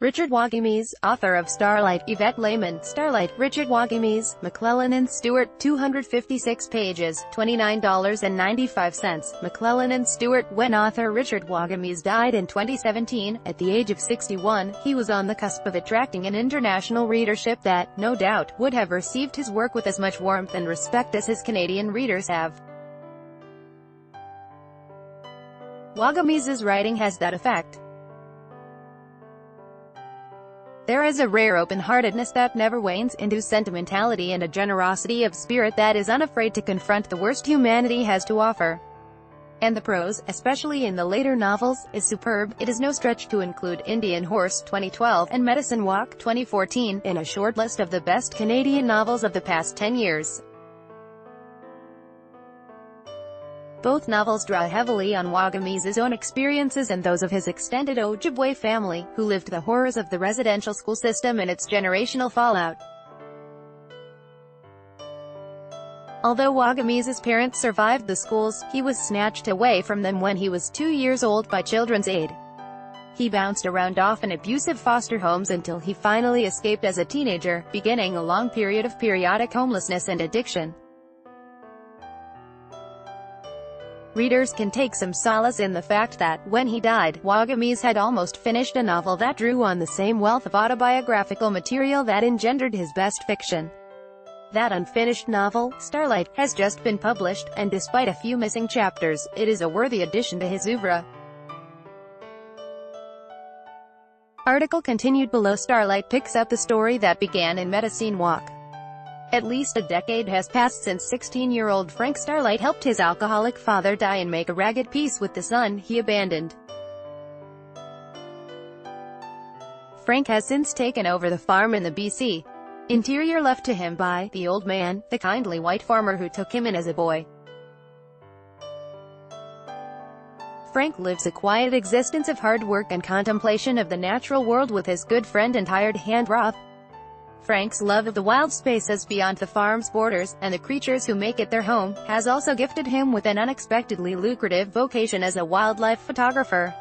Richard Wagamese, author of Starlight. Yvette Lehman, Starlight. Richard Wagamese, McClellan and Stewart, 256 pages, $29.95. McClellan and Stewart. When author Richard Wagamese died in 2017, at the age of 61, he was on the cusp of attracting an international readership that, no doubt, would have received his work with as much warmth and respect as his Canadian readers have. Wagamese's writing has that effect. There is a rare open-heartedness that never wanes, into sentimentality and a generosity of spirit that is unafraid to confront the worst humanity has to offer. And the prose, especially in the later novels, is superb. It is no stretch to include Indian Horse 2012 and Medicine Walk 2014 in a short list of the best Canadian novels of the past 10 years. Both novels draw heavily on Wagamese's own experiences and those of his extended Ojibwe family, who lived the horrors of the residential school system and its generational fallout. Although Wagamese's parents survived the schools, he was snatched away from them when he was 2 years old by Children's Aid. He bounced around often abusive foster homes until he finally escaped as a teenager, beginning a long period of periodic homelessness and addiction. Readers can take some solace in the fact that, when he died, Wagamese had almost finished a novel that drew on the same wealth of autobiographical material that engendered his best fiction. That unfinished novel, Starlight, has just been published, and despite a few missing chapters, it is a worthy addition to his oeuvre. Article continued below. Starlight picks up the story that began in Medicine Walk. At least a decade has passed since 16-year-old Frank Starlight helped his alcoholic father die and make a ragged peace with the son he abandoned. Frank has since taken over the farm in the BC interior left to him by the old man, the kindly white farmer who took him in as a boy. Frank lives a quiet existence of hard work and contemplation of the natural world with his good friend and hired hand Roth. Frank's love of the wild spaces beyond the farm's borders, and the creatures who make it their home, has also gifted him with an unexpectedly lucrative vocation as a wildlife photographer.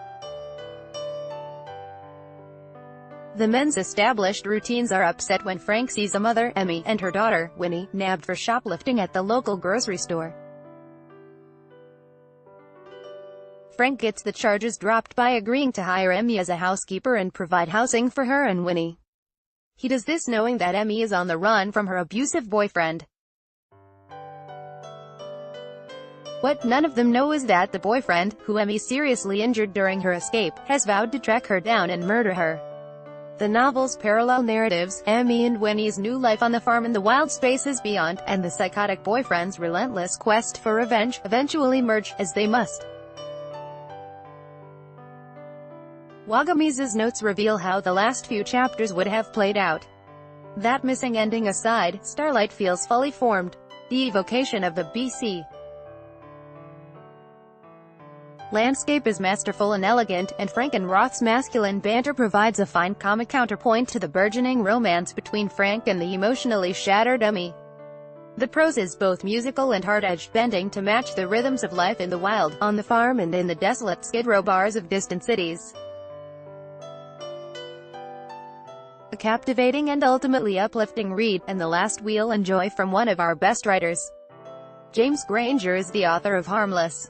The men's established routines are upset when Frank sees a mother, Emmy, and her daughter, Winnie, nabbed for shoplifting at the local grocery store. Frank gets the charges dropped by agreeing to hire Emmy as a housekeeper and provide housing for her and Winnie. He does this knowing that Emmy is on the run from her abusive boyfriend. What none of them know is that the boyfriend, who Emmy seriously injured during her escape, has vowed to track her down and murder her. The novel's parallel narratives, Emmy and Winnie's new life on the farm in the wild spaces beyond, and the psychotic boyfriend's relentless quest for revenge, eventually merge, as they must. Wagamese's notes reveal how the last few chapters would have played out. That missing ending aside, Starlight feels fully formed. The evocation of the BC landscape is masterful and elegant, and Frank and Roth's masculine banter provides a fine comic counterpoint to the burgeoning romance between Frank and the emotionally shattered Emmy. The prose is both musical and hard-edged, bending to match the rhythms of life in the wild, on the farm and in the desolate Skid Row bars of distant cities. A captivating and ultimately uplifting read, and the last we'll enjoy from one of our best writers. James Granger is the author of Harmless.